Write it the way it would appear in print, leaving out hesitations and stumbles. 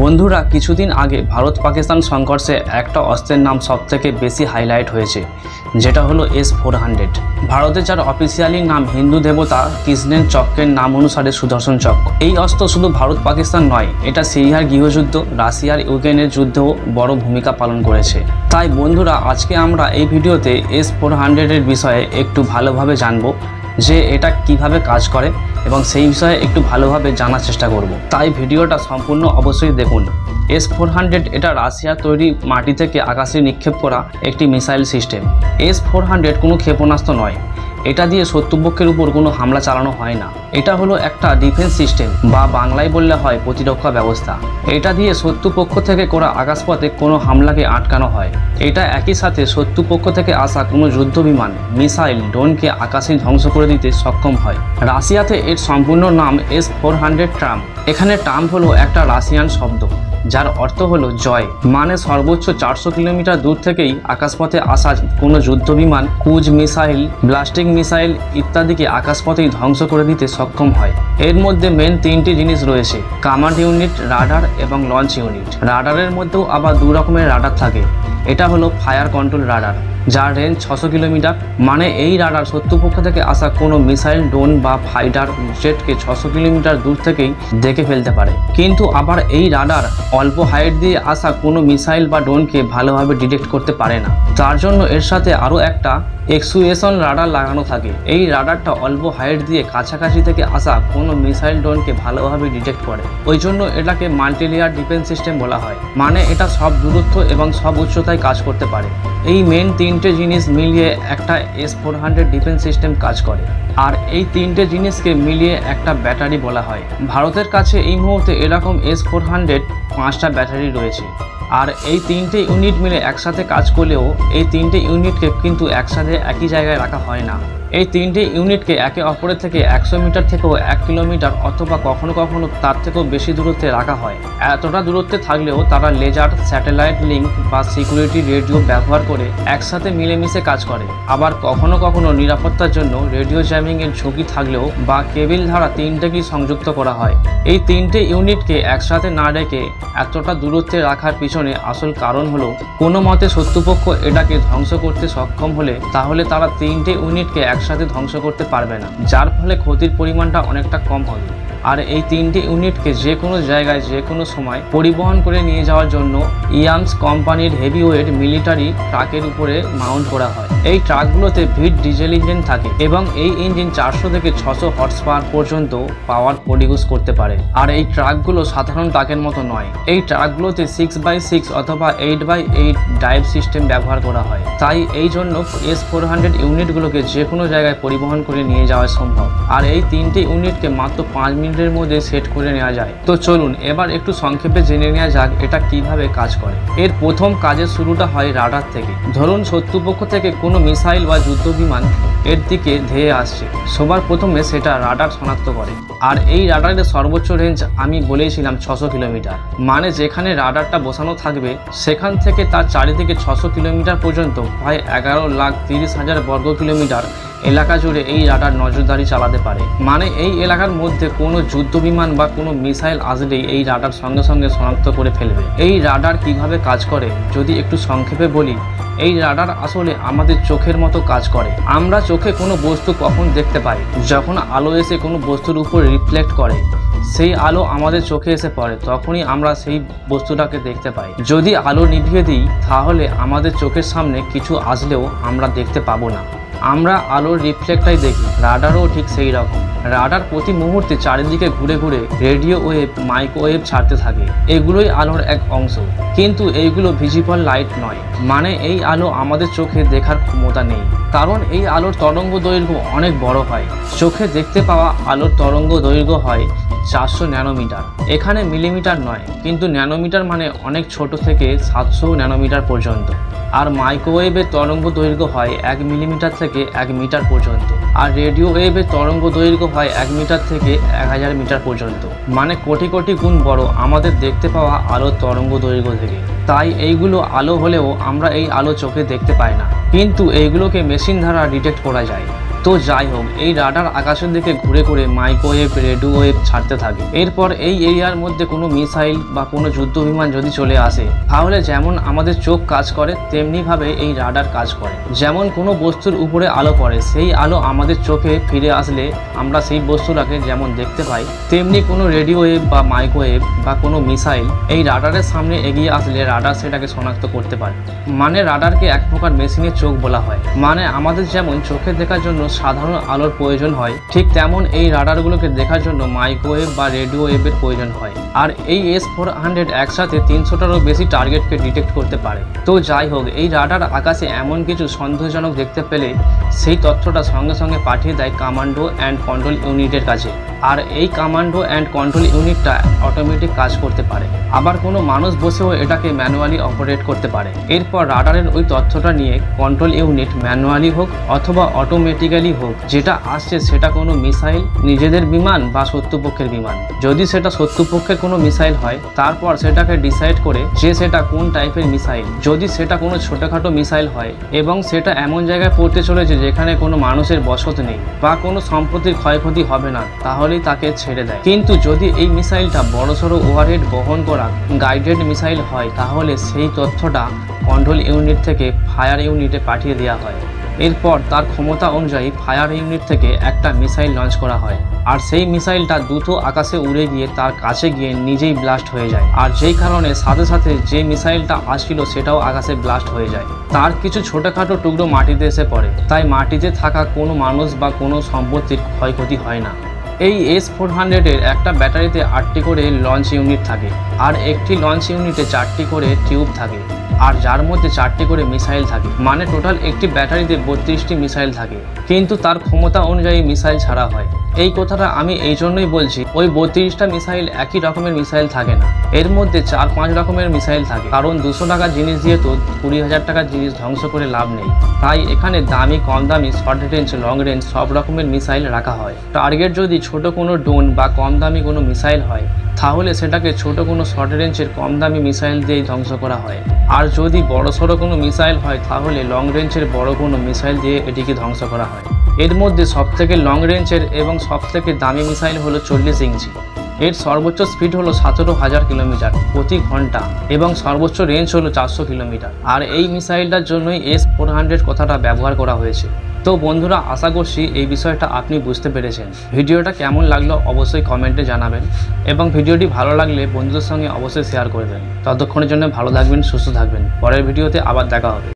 বন্ধুরা, কিছুদিন আগে ভারত পাকিস্তান সংঘর্ষে একটা অস্ত্রের নাম সবথেকে বেশি হাইলাইট হয়েছে, যেটা হলো S-400। ভারতে যার অফিসিয়ালি নাম হিন্দু দেবতা কৃষ্ণের চক্রের নাম অনুসারে সুদর্শন চক্র। এই অস্ত্র শুধু ভারত পাকিস্তান নয়, এটা সিরিয়ার গৃহযুদ্ধ, রাশিয়ার ইউক্রেনের যুদ্ধেও বড় ভূমিকা পালন করেছে। তাই বন্ধুরা, আজকে আমরা এই ভিডিওতে S-400 এর বিষয়ে একটু ভালোভাবে জানবো যে এটা কিভাবে কাজ করে এবং সেই বিষয়ে একটু ভালোভাবে জানার চেষ্টা করব। তাই ভিডিওটা সম্পূর্ণ অবশ্যই দেখুন। S-400 এটা রাশিয়ার তৈরি মাটি থেকে আকাশে নিক্ষেপ করা একটি মিসাইল সিস্টেম। S-400 কোনো ক্ষেপণাস্ত্র নয়, এটা দিয়ে শত্রুপক্ষের উপর কোনো হামলা চালানো হয় না। এটা হলো একটা ডিফেন্স সিস্টেম, বা বাংলায় বললে হয় প্রতিরক্ষা ব্যবস্থা। এটা দিয়ে শত্রুপক্ষ থেকে করা আকাশপথে কোনো হামলাকে আটকানো হয়। এটা একই সাথে শত্রুপক্ষ থেকে আসা কোনো যুদ্ধ বিমান, মিসাইল, ড্রোনকে আকাশে ধ্বংস করে দিতে সক্ষম হয়। রাশিয়াতে এর সম্পূর্ণ নাম S-400 ট্রাম্প। এখানে ট্রাম্প হলো একটা রাশিয়ান শব্দ, যার অর্থ হলো জয়। মানে সর্বোচ্চ 400 কিলোমিটার দূর থেকেই আকাশপথে আসা কোনো যুদ্ধ বিমান, ক্রুজ মিসাইল, ব্লাস্টিং মিসাইল ইত্যাদিকে আকাশপথেই ধ্বংস করে দিতে সক্ষম হয়। এর মধ্যে মেন তিনটি জিনিস রয়েছে: কমান্ড ইউনিট, রাডার এবং লঞ্চ ইউনিট। রাডারের মধ্যেও আবার দু রকমের রাডার থাকে। এটা হলো ফায়ার কন্ট্রোল রাডার, যার রেঞ্জ 600 কিলোমিটার। মানে এই রাডার শত্রুপক্ষ থেকে আসা কোনো মিসাইল, ড্রোন বা ফাইটার জেটকে 600 কিলোমিটার দূর থেকেই দেখে ফেলতে পারে। কিন্তু আবার এই রাডার অল্প হাইট দিয়ে আসা কোনো মিসাইল বা ড্রোনকে ভালোভাবে ডিটেক্ট করতে পারে না। তার জন্য এর সাথে আরও একটা এক্সুয়েশন রাডার লাগানো থাকে। এই রাডারটা অল্প হাইট দিয়ে কাছাকাছি থেকে আসা কোনো মিসাইল, ড্রোনকে ভালোভাবে ডিটেক্ট করে। ওই জন্য এটাকে মাল্টিলেয়ার ডিফেন্স সিস্টেম বলা হয়। মানে এটা সব দূরত্ব এবং সব উচ্চতায় কাজ করতে পারে। এই মেন তিনটে জিনিস মিলিয়ে একটা S-400 ডিফেন্স সিস্টেম কাজ করে। আর এই তিনটে জিনিসকে মিলিয়ে একটা ব্যাটারি বলা হয়। ভারতের কাছে এই মুহূর্তে এরকম S-400 5টা ব্যাটারি রয়েছে। আর এই তিনটে ইউনিট মিলে একসাথে কাজ করলেও এই তিনটে ইউনিটকে কিন্তু একসাথে একই জায়গায় রাখা হয় না। এই তিনটে ইউনিটকে একে অপরের থেকে 100 মিটার থেকেও 1 কিলোমিটার অথবা কখনো কখনো তার থেকেও বেশি দূরত্বে রাখা হয়। এতটা দূরত্বে থাকলেও তারা লেজার, স্যাটেলাইট লিঙ্ক বা সিকিউরিটি রেডিও ব্যবহার করে একসাথে মিলেমিশে কাজ করে। আবার কখনো কখনো নিরাপত্তার জন্য রেডিও জ্যামিং এর ঝুঁকি থাকলেও বা কেবিল ধারা তিনটেকেই সংযুক্ত করা হয়। এই তিনটে ইউনিটকে একসাথে না রেখে এতটা দূরত্বে রাখার পিছনে আসল কারণ হলো, কোনো মতে শত্রুপক্ষ এটাকে ধ্বংস করতে সক্ষম হলে তাহলে তারা তিনটে ইউনিটকে একসাথে ধ্বংস করতে পারবে না, যার ফলে ক্ষতির পরিমাণটা অনেকটা কম হবে। আর এই তিনটি ইউনিটকে যে কোনো জায়গায় যে কোনো সময় পরিবহন করে নিয়ে যাওয়ার জন্য ইয়ামস কোম্পানির হেভিওয়েট মিলিটারি ট্রাকের উপরে মাউন্ট করা হয়। এই ট্রাকগুলোতে ভিট ডিজেল ইঞ্জিন থাকে এবং এই ইঞ্জিন 400 থেকে 600 হর্স পাওয়ার পর্যন্ত পাওয়ার প্রডিউস করতে পারে। আর এই ট্রাকগুলো সাধারণ ট্রাকের মতো নয়। এই ট্রাকগুলোতে 6x6 অথবা 8x8 ড্রাইভ সিস্টেম ব্যবহার করা হয়। তাই এই জন্য S-400 ইউনিটগুলোকে যে কোনো জায়গায় পরিবহন করে নিয়ে যাওয়া সম্ভব। আর এই তিনটি ইউনিটকে মাত্র 5 মিনিটের মধ্যে সেট করে নেওয়া যায়। তো চলুন এবার একটু সংক্ষেপে জেনে নেওয়া যাক এটা কিভাবে কাজ করে। এর প্রথম কাজের শুরুটা হয় রাডার থেকে। ধরুন শত্রুপক্ষ থেকে কোনো মিসাইল বা যুদ্ধ বিমান এর দিকে ধেয়ে আসছে, সবার প্রথমে সেটা রাডার শনাক্ত করে। আর এই রাডারের সর্বোচ্চ রেঞ্জ আমি বলেছিলাম 600 কিলোমিটার। মানে যেখানে রাডারটা বসানো থাকবে সেখান থেকে তার চারিদিকে 600 কিলোমিটার পর্যন্ত প্রায় 11,30,000 বর্গ কিলোমিটার এলাকা জুড়ে এই রাডার নজরদারি চালাতে পারে। মানে এই এলাকার মধ্যে কোনো যুদ্ধ বিমান বা কোনো মিসাইল আসলেই এই রাডার সঙ্গে সঙ্গে শনাক্ত করে ফেলবে। এই রাডার কিভাবে কাজ করে যদি একটু সংক্ষেপে বলি, এই রাডার আসলে আমাদের চোখের মতো কাজ করে। আমরা চোখে কোনো বস্তু কখন দেখতে পাই? যখন আলো এসে কোনো বস্তুর উপর রিফ্লেক্ট করে, সেই আলো আমাদের চোখে এসে পড়ে, তখনই আমরা সেই বস্তুটাকে দেখতে পাই। যদি আলো নিভিয়ে দিই তাহলে আমাদের চোখের সামনে কিছু আসলেও আমরা দেখতে পাবো না। আমরা আলোর রিফ্লেক্টটাই দেখি। রাডারও ঠিক সেই রকম। রাডার প্রতি মুহূর্তে চারিদিকে ঘুরে ঘুরে রেডিও ওয়েভ, মাইক্রোওয়েভ ছাড়তে থাকে। এগুলোই আলোর এক অংশ, কিন্তু এইগুলো ভিজিবল লাইট নয়। মানে এই আলো আমাদের চোখে দেখার ক্ষমতা নেই, কারণ এই আলোর তরঙ্গ দৈর্ঘ্য অনেক বড় হয়। চোখে দেখতে পাওয়া আলোর তরঙ্গ দৈর্ঘ্য হয় 400 ন্যানোমিটার। এখানে মিলিমিটার নয়, কিন্তু ন্যানোমিটার মানে অনেক ছোট থেকে 700 ন্যানোমিটার পর্যন্ত। আর মাইক্রোওয়েভের তরঙ্গ দৈর্ঘ্য হয় 1 মিলিমিটার থেকে 1 মিটার পর্যন্ত। আর রেডিও ওয়েভের তরঙ্গ দৈর্ঘ্য হয় 1 মিটার থেকে 1000 মিটার পর্যন্ত। মানে কোটি কোটি গুণ বড় আমাদের দেখতে পাওয়া আলোর তরঙ্গ দৈর্ঘ্য থেকে। তাই এইগুলো আলো হলেও আমরা এই আলো চোখে দেখতে পাই না, কিন্তু এইগুলোকে মেশিন দ্বারা ডিটেক্ট করা যায়। তো যাই হোক, এই রাডার আকাশের দিকে ঘুরে ঘুরে মাইক্রোওয়েভ রেডিও ওয়েভ ছাড়তে থাকে। এরপর এই এরিয়ার মধ্যে কোনো মিসাইল বা কোনো যুদ্ধ বিমান যদি চলে আসে, তাহলে যেমন আমাদের চোখ কাজ করে তেমনি ভাবে এই রাডার কাজ করে। যেমন কোনো বস্তুর উপরে আলো পড়ে, সেই আলো আমাদের চোখে ফিরে আসলে আমরা সেই বস্তুটাকে যেমন দেখতে পাই, তেমনি কোনো রেডিও ওয়েভ বা মাইক্রোওয়েভ বা কোনো মিসাইল এই রাডারের সামনে এগিয়ে আসলে রাডার সেটাকে শনাক্ত করতে পারে। মানে রাডারকে এক প্রকার মেশিনের চোখ বলা হয়। মানে আমাদের যেমন চোখে দেখার জন্য সাধারণ আলোর প্রয়োজন হয়, ঠিক তেমন এই রাডারগুলোকে দেখার জন্য মাইক্রোওয়েভ বা রেডিও ওয়েভের প্রয়োজন হয়। আর এই S-400 একসাথে 300টারও বেশি টার্গেটকে ডিটেক্ট করতে পারে। তো যাই হোক, এই রাডার আকাশে এমন কিছু সন্দেহজনক দেখতে পেলে সেই তথ্যটা সঙ্গে সঙ্গে পাঠিয়ে দেয় কমান্ডো অ্যান্ড কন্ট্রোল ইউনিটের কাছে। আর এই কমান্ডো অ্যান্ড কন্ট্রোল ইউনিটটা অটোমেটিক কাজ করতে পারে, আবার কোনো মানুষ বসেও এটাকে ম্যানুয়ালি অপারেট করতে পারে। এরপর রাডারের ওই তথ্যটা নিয়ে কন্ট্রোল ইউনিট ম্যানুয়ালি হোক অথবা অটোমেটিক্যালি হোক, যেটা আসছে সেটা কোনো মিসাইল, নিজেদের বিমান বা শত্রুপক্ষের বিমান। যদি সেটা শত্রুপক্ষের কোনো মিসাইল হয়, তারপর সেটাকে ডিসাইড করে যে সেটা কোন টাইপের মিসাইল। যদি সেটা কোনো ছোটোখাটো মিসাইল হয় এবং সেটা এমন জায়গায় পড়তে চলেছে যেখানে কোনো মানুষের বসত নেই বা কোনো সম্পত্তির ক্ষয়ক্ষতি হবে না, তাহলেই তাকে ছেড়ে দেয়। কিন্তু যদি এই মিসাইলটা বড়সড় ওভারহেড বহন করা গাইডেড মিসাইল হয়, তাহলে সেই তথ্যটা কন্ট্রোল ইউনিট থেকে ফায়ার ইউনিটে পাঠিয়ে দেওয়া হয়। এরপর তার ক্ষমতা অনুযায়ী ফায়ার ইউনিট থেকে একটা মিসাইল লঞ্চ করা হয়, আর সেই মিসাইলটা দ্রুত আকাশে উড়ে গিয়ে তার কাছে গিয়ে নিজেই ব্লাস্ট হয়ে যায়। আর যেই কারণে সাথে সাথে যে মিসাইলটা আসছিল সেটাও আকাশে ব্লাস্ট হয়ে যায়। তার কিছু ছোটোখাটো টুকরো মাটিতে এসে পড়ে, তাই মাটিতে থাকা কোনো মানুষ বা কোনো সম্পত্তির ক্ষয়ক্ষতি হয় না। এই S-400-এর একটা ব্যাটারিতে 8টি করে লঞ্চ ইউনিট থাকে, আর একটি লঞ্চ ইউনিটে 4টি করে টিউব থাকে, আর যার মধ্যে 4টি করে মিসাইল থাকে। মানে টোটাল একটি ব্যাটারিতে 32টি মিসাইল থাকে, কিন্তু তার ক্ষমতা অনুযায়ী মিসাইল ছাড়া হয়। এই কথাটা আমি এই জন্যই বলছি, ওই 32টা মিসাইল একই রকমের মিসাইল থাকে না, এর মধ্যে 4-5 রকমের মিসাইল থাকে। কারণ 200 টাকার জিনিস দিয়ে তো 20,000 টাকার জিনিস ধ্বংস করে লাভ নেই। তাই এখানে দামি, কম দামি, শর্ট রেঞ্জ, লং রেঞ্জ সব রকমের মিসাইল রাখা হয়। টার্গেট যদি ছোট কোনো ড্রোন বা কম দামি কোনো মিসাইল হয়, তাহলে সেটাকে ছোট কোনো শর্ট রেঞ্জের কম দামি মিসাইল দিয়েই ধ্বংস করা হয়। আর যদি বড় সড়ো কোনো মিসাইল হয়, তাহলে লং রেঞ্জের বড় কোনো মিসাইল দিয়ে এটিকে ধ্বংস করা হয়। এর মধ্যে সবথেকে লং রেঞ্জের এবং সবথেকে দামি মিসাইল হলো 40 ইঞ্চি। এর সর্বোচ্চ স্পিড হলো 17,000 কিলোমিটার প্রতি ঘন্টা এবং সর্বোচ্চ রেঞ্জ হলো 400 কিলোমিটার। আর এই মিসাইলটার জন্যই S-400 কথাটা ব্যবহার করা হয়েছে। তো বন্ধুরা, আশা করছি এই বিষয়টা আপনি বুঝতে পেরেছেন। ভিডিওটা কেমন লাগলো অবশ্যই কমেন্টে জানাবেন, এবং ভিডিওটি ভালো লাগলে বন্ধুদের সঙ্গে অবশ্যই শেয়ার করবেন। ততক্ষণের জন্য ভালো থাকবেন, সুস্থ থাকবেন। পরের ভিডিওতে আবার দেখা হবে।